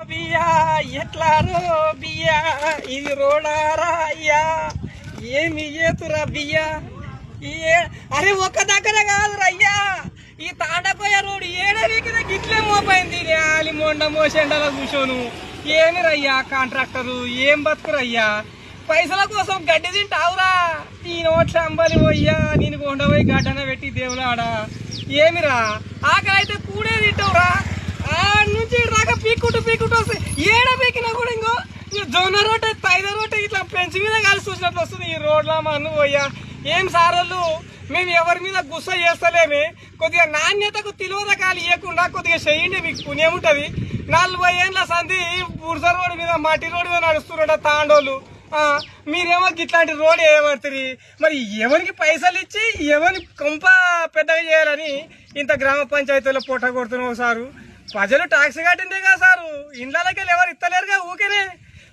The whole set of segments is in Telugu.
బియ్యా ఎట్లారో బియ్యా ఇది రోడారా అయ్యా ఏమి ఏతురా బియ్యా అరే ఒక్క దగ్గర కాదురా అయ్యా ఈ తాండకోయ రోడ్డు ఏడవికిన గిట్లే మోపోయింది అలి మొండ మోసెండలా కూర్చోను ఏమి రయ్యా కాంట్రాక్టరు ఏం బతుకురయ్యా పైసల కోసం గడ్డి తింటావురా నీ నోట్ల అంబలి పోయ్యా నేను కొండపోయి గడ్డన పెట్టి దేవులాడా ఏమిరా ఆకలి అయితే కూడే తింటావురా నుంచి రాక పీక్కుంటూ వస్తాయి ఏడ పీకినా కూడా ఇంకో జొన్న రోడ్డు తైద రోడ్డు ఇట్లా పెంచి మీద కలిసి చూసినట్లు వస్తుంది ఈ రోడ్ల మన్ను పోయ్యా ఏం సారోళ్ళు మేము ఎవరి మీద గుస్స చేస్తలేమే కొద్దిగా నాణ్యతకు తెలివద కాలు ఇవ్వకుండా కొద్దిగా చేయండి మీకు పుణ్యం ఉంటుంది 40 ఏళ్ళ సంధి బురద రోడ్డు మీద మట్టి రోడ్డు మీద నడుస్తున్నాడ తాండోళ్ళు మీరేమో ఇట్లాంటి రోడ్ వేయబడుతుంది మరి ఎవరికి పైసలు ఇచ్చి ఎవరిని కొంప పెద్దగా చేయాలని ఇంత గ్రామ పంచాయతీలో పొట్ట కొడుతున్నావు సారు ప్రజలు ట్యాక్స్ కట్టిందే కదా సారు ఇండ్లకి ఎవరు ఇస్తలేరుగా ఊకేనే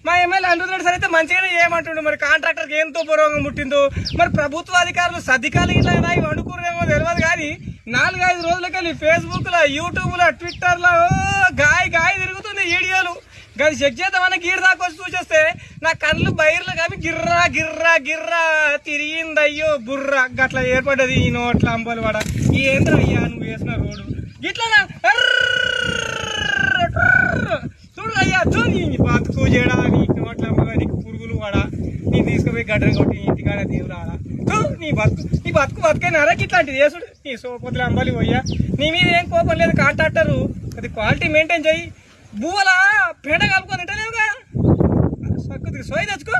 మా ఎమ్మెల్యే అనిరుద్ధ్ సార్ అయితే మంచిగానే ఏమంటుండు మరి కాంట్రాక్టర్కి ఏంతో పూర్వంగా ముట్టిందో మరి ప్రభుత్వ అధికారులు సర్దికాలు ఇట్లా వండుకునేమో తెలియదు కానీ 4-5 రోజులకెళ్ళి ఫేస్బుక్లో యూట్యూబ్లో ట్విట్టర్లో గాయ తిరుగుతుంది వీడియోలు గది చెక్ చేద్దామని గీడ దాకా వచ్చి చూసేస్తే నా కళ్ళు బైర్లు కానీ గిర్రా గిర్రా గిర్రా తిరిగిందయ్యో బుర్ర గట్లా ఏర్పడ్డది ఈ నోట్ల అంబలు వాడ ఏంద్ర అయ్యా నువ్వు వేసిన రోడ్డు గిట్లా చూడు అయ్యా చూడు బతుకు చేయడా నీకు నోట్ల అంబలు నీకు పురుగులు వాడా నేను తీసుకుపోయి గడ్డ కొట్టి ఇంటికాడ దేవురాడా నీ బతుకు బతుకైనారా ఇట్లాంటిది చేసుడు నీ సోపతులు అంబలి పోయ్యా నీ మీద ఏం కోపం లేదు కాంట్రాక్టరు అది క్వాలిటీ మెయింటైన్ చెయ్యి బువ్వలా పేడ కలుపుకొని తింటలేవుగా సొయ్యి తెచ్చుకో